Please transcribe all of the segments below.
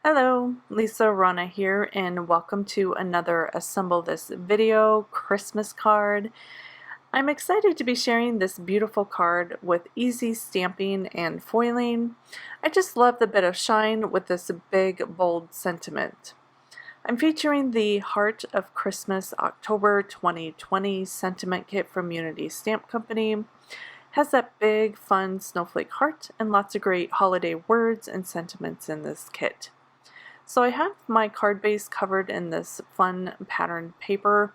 Hello, Lisa Arana here, and welcome to another Assemble This Video Christmas card. I'm excited to be sharing this beautiful card with easy stamping and foiling. I just love the bit of shine with this big, bold sentiment. I'm featuring the Heart of Christmas October 2020 sentiment kit from Unity Stamp Company. Has that big, fun snowflake heart and lots of great holiday words and sentiments in this kit. So I have my card base covered in this fun patterned paper,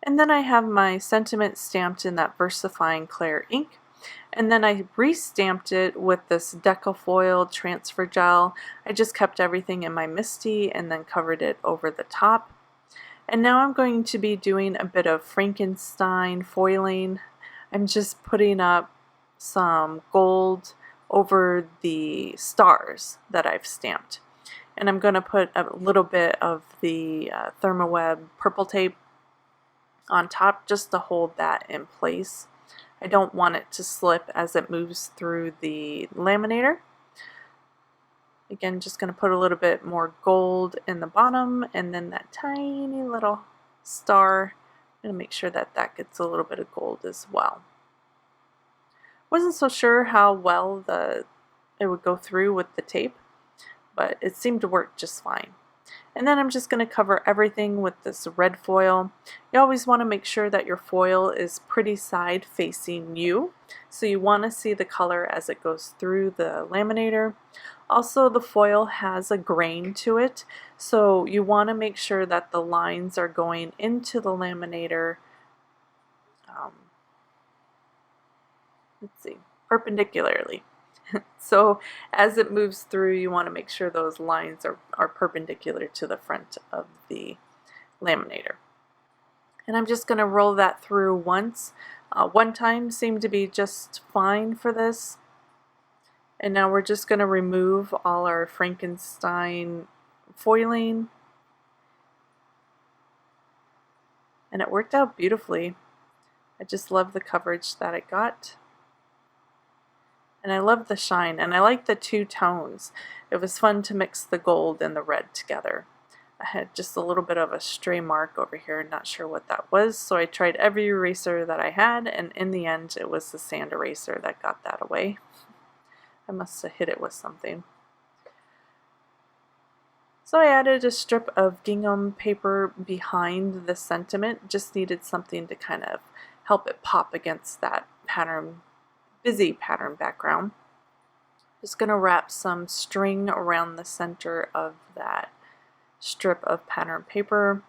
and then I have my sentiment stamped in that VersaFine Clair ink, and then I re-stamped it with this Decafoil transfer gel. I just kept everything in my MISTI and then covered it over the top. And now I'm going to be doing a bit of Frankenstein foiling. I'm just putting up some gold over the stars that I've stamped. And I'm going to put a little bit of the Thermoweb purple tape on top just to hold that in place. I don't want it to slip as it moves through the laminator. Again, just going to put a little bit more gold in the bottom, and then that tiny little star. I'm going to make sure that that gets a little bit of gold as well. Wasn't so sure how well it would go through with the tape, but it seemed to work just fine. And then I'm just going to cover everything with this red foil. You always want to make sure that your foil is pretty side facing you, so you want to see the color as it goes through the laminator. Also, the foil has a grain to it, so you want to make sure that the lines are going into the laminator perpendicularly. So as it moves through, you want to make sure those lines are perpendicular to the front of the laminator. And I'm just going to roll that through once. One time seemed to be just fine for this. And now we're just going to remove all our Frankenstein foiling. And it worked out beautifully. I just love the coverage that it got. And I love the shine, and I like the two tones. It was fun to mix the gold and the red together. I had just a little bit of a stray mark over here, not sure what that was, so I tried every eraser that I had, and in the end it was the sand eraser that got that away. I must have hit it with something. So I added a strip of gingham paper behind the sentiment, just needed something to kind of help it pop against that busy pattern background. Just going to wrap some string around the center of that strip of pattern paper.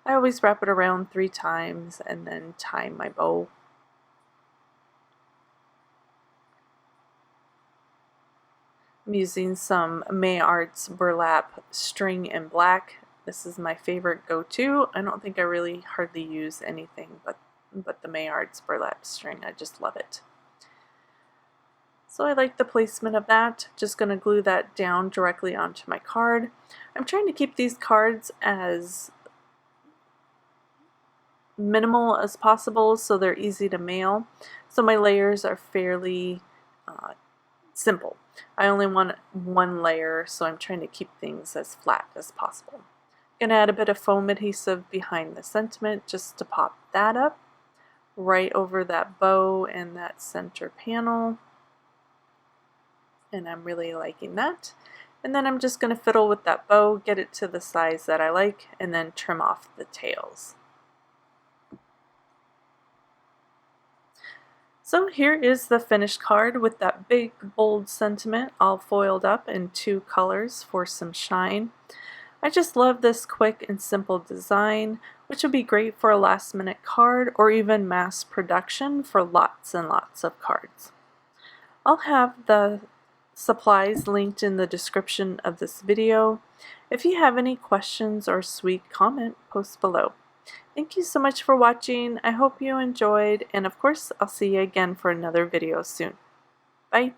I always wrap it around 3 times and then tie my bow. I'm using some May Arts burlap string in black. This is my favorite go-to. I don't think I really hardly use anything but the May Arts burlap string. I just love it. So I like the placement of that. Just going to glue that down directly onto my card. I'm trying to keep these cards as minimal as possible so they're easy to mail. So my layers are fairly simple. I only want one layer, so I'm trying to keep things as flat as possible. I'm going to add a bit of foam adhesive behind the sentiment just to pop that up right over that bow and that center panel. And I'm really liking that. And then I'm just going to fiddle with that bow, get it to the size that I like, and then trim off the tails. So here is the finished card with that big bold sentiment all foiled up in 2 colors for some shine. I just love this quick and simple design, which would be great for a last minute card or even mass production for lots and lots of cards. I'll have the supplies linked in the description of this video. If you have any questions or sweet comment, post below. Thank you so much for watching. I hope you enjoyed, and of course I'll see you again for another video soon. Bye!